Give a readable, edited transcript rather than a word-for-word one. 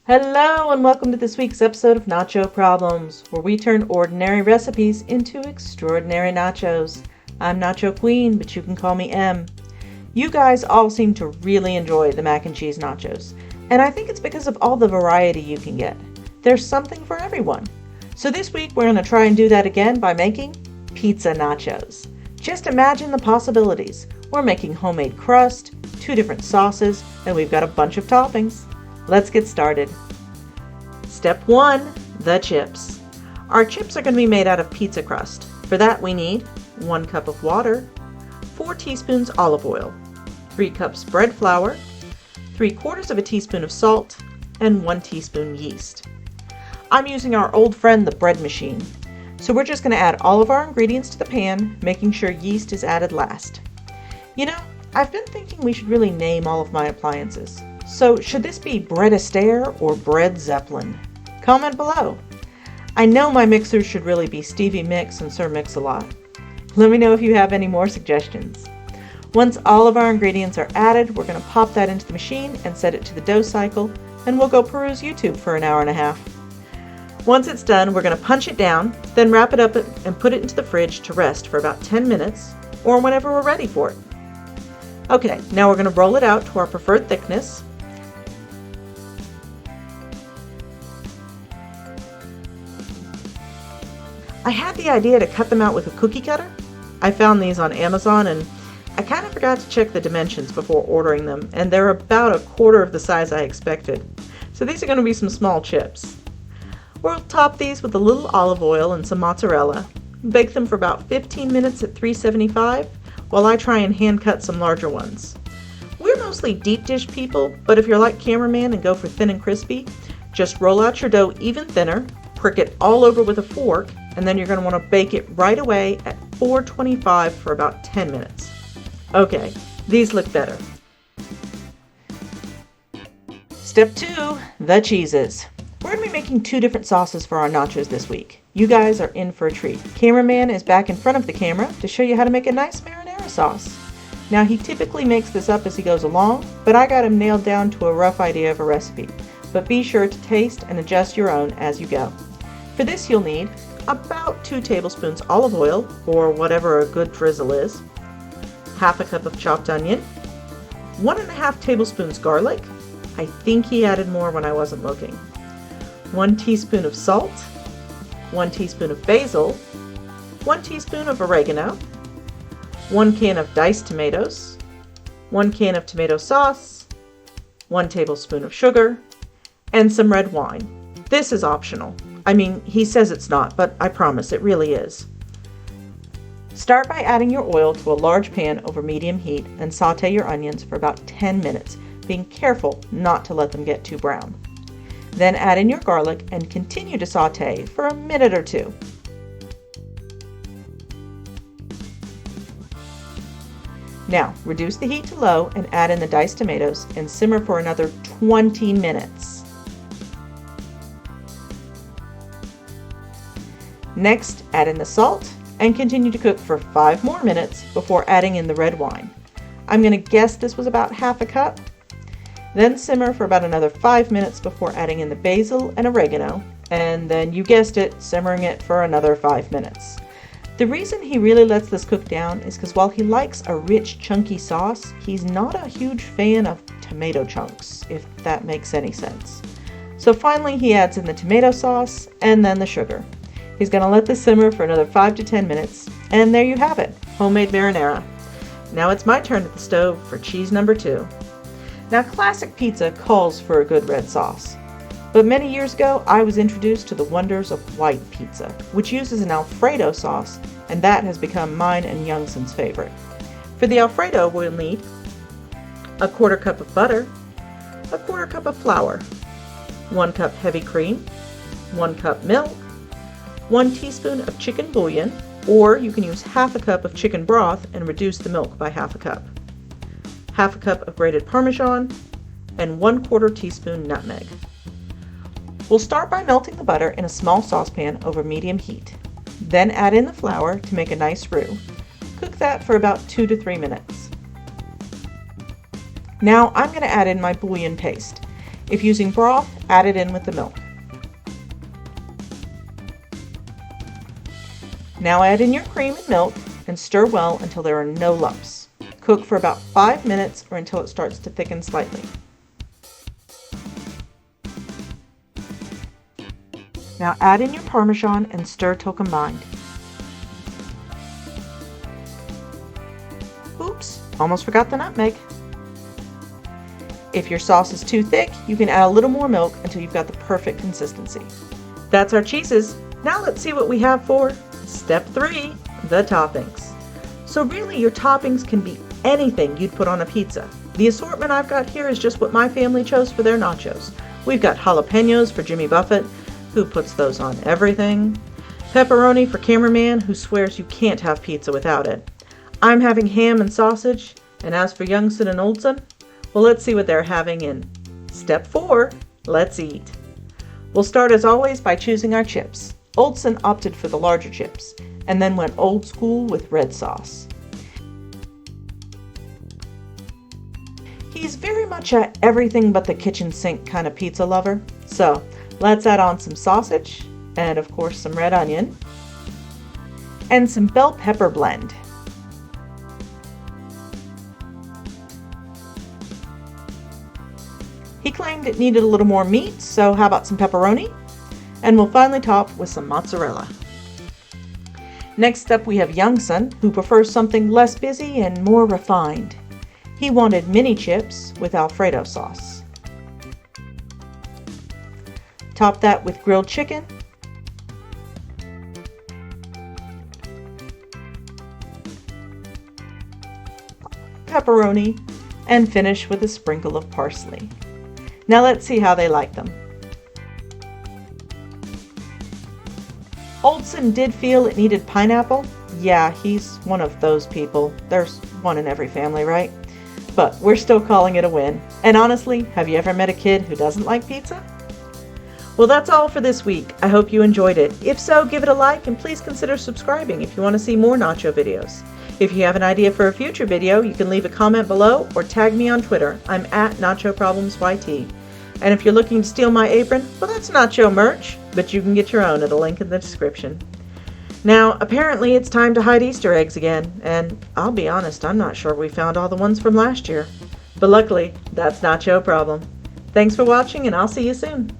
Hello and welcome to this week's episode of Nacho Problems, where we turn ordinary recipes into extraordinary nachos. I'm Nacho Queen, but you can call me M. You guys all seem to really enjoy the mac and cheese nachos, and I think it's because of all the variety you can get. There's something for everyone. So this week we're going to try and do that again by making pizza nachos. Just imagine the possibilities. We're making homemade crust, 2 different sauces, and we've got a bunch of toppings. Let's get started. Step 1, the chips. Our chips are going to be made out of pizza crust. For that we need 1 cup of water, 4 teaspoons olive oil, 3 cups bread flour, 3/4 teaspoon of salt, and 1 teaspoon yeast. I'm using our old friend the bread machine. So we're just going to add all of our ingredients to the pan, making sure yeast is added last. You know, I've been thinking we should really name all of my appliances. So should this be Bread Astaire or Bread Zeppelin? Comment below. I know my mixers should really be Stevie Mix and Sir Mix-a-Lot. Let me know if you have any more suggestions. Once all of our ingredients are added, we're going to pop that into the machine and set it to the dough cycle, and we'll go peruse YouTube for an hour and a half. Once it's done, we're going to punch it down, then wrap it up and put it into the fridge to rest for about 10 minutes, or whenever we're ready for it. Okay, now we're going to roll it out to our preferred thickness. I had the idea to cut them out with a cookie cutter. I found these on Amazon and I kind of forgot to check the dimensions before ordering them, and they're about 1/4 of the size I expected. So these are going to be some small chips. We'll top these with a little olive oil and some mozzarella. Bake them for about 15 minutes at 375 while I try and hand cut some larger ones. We're mostly deep dish people, but if you're like cameraman and go for thin and crispy, just roll out your dough even thinner, prick it all over with a fork, and then you're going to want to bake it right away at 425 for about 10 minutes. Okay, these look better. Step 2, the cheeses. We're going to be making 2 different sauces for our nachos this week. You guys are in for a treat. Cameraman is back in front of the camera to show you how to make a nice marinara sauce. Now he typically makes this up as he goes along, but I got him nailed down to a rough idea of a recipe. But be sure to taste and adjust your own as you go. For this you'll need about 2 tablespoons olive oil, or whatever a good drizzle is, 1/2 cup of chopped onion, 1.5 tablespoons garlic. I think he added more when I wasn't looking. 1 teaspoon of salt, 1 teaspoon of basil, 1 teaspoon of oregano, 1 can of diced tomatoes, 1 can of tomato sauce, 1 tablespoon of sugar, and some red wine. This is optional. I mean, he says it's not, but I promise it really is. Start by adding your oil to a large pan over medium heat and saute your onions for about 10 minutes, being careful not to let them get too brown. Then add in your garlic and continue to saute for a minute or 2. Now, reduce the heat to low and add in the diced tomatoes and simmer for another 20 minutes. Next, add in the salt and continue to cook for 5 more minutes before adding in the red wine. I'm going to guess this was about 1/2 cup. Then simmer for about another 5 minutes before adding in the basil and oregano, and then you guessed it, simmering it for another 5 minutes. The reason he really lets this cook down is because while he likes a rich, chunky sauce, he's not a huge fan of tomato chunks, if that makes any sense. So finally he adds in the tomato sauce and then the sugar. He's going to let this simmer for another 5 to 10 minutes, and there you have it, homemade marinara. Now it's my turn at the stove for cheese number 2. Now classic pizza calls for a good red sauce, but many years ago I was introduced to the wonders of white pizza, which uses an Alfredo sauce, and that has become mine and Youngson's favorite. For the Alfredo we'll need 1/4 cup of butter, 1/4 cup of flour, 1 cup heavy cream, 1 cup milk, 1 teaspoon of chicken bouillon, or you can use 1/2 cup of chicken broth and reduce the milk by 1/2 cup, 1/2 cup of grated Parmesan, and 1/4 teaspoon nutmeg. We'll start by melting the butter in a small saucepan over medium heat. Then add in the flour to make a nice roux. Cook that for about 2 to 3 minutes. Now I'm going to add in my bouillon paste. If using broth, add it in with the milk. Now add in your cream and milk and stir well until there are no lumps. Cook for about 5 minutes or until it starts to thicken slightly. Now add in your Parmesan and stir till combined. Oops, almost forgot the nutmeg. If your sauce is too thick, you can add a little more milk until you've got the perfect consistency. That's our cheeses. Now let's see what we have for step 3, the toppings. So really your toppings can be anything you'd put on a pizza. The assortment I've got here is just what my family chose for their nachos. We've got jalapenos for Jimmy Buffett, who puts those on everything. Pepperoni for Cameraman, who swears you can't have pizza without it. I'm having ham and sausage, and as for Youngson and Oldson, well, let's see what they're having in step 4, let's eat. We'll start as always by choosing our chips. Oldson opted for the larger chips, and then went old school with red sauce. He's very much a everything but the kitchen sink kind of pizza lover, so let's add on some sausage, and of course some red onion, and some bell pepper blend. He claimed it needed a little more meat, so how about some pepperoni? And we'll finally top with some mozzarella. Next up we have Youngson, who prefers something less busy and more refined. He wanted mini chips with Alfredo sauce. Top that with grilled chicken, pepperoni, and finish with a sprinkle of parsley. Now let's see how they like them. Oldson did feel it needed pineapple. Yeah, he's one of those people. There's one in every family, right? But we're still calling it a win. And honestly, have you ever met a kid who doesn't like pizza? Well, that's all for this week. I hope you enjoyed it. If so, give it a like and please consider subscribing if you want to see more nacho videos. If you have an idea for a future video, you can leave a comment below or tag me on Twitter. I'm at NachoProblemsYT. And if you're looking to steal my apron, well, that's Nacho merch, but you can get your own at a link in the description. Now, apparently it's time to hide Easter eggs again, and I'll be honest, I'm not sure we found all the ones from last year. But luckily, that's not your problem. Thanks for watching, and I'll see you soon.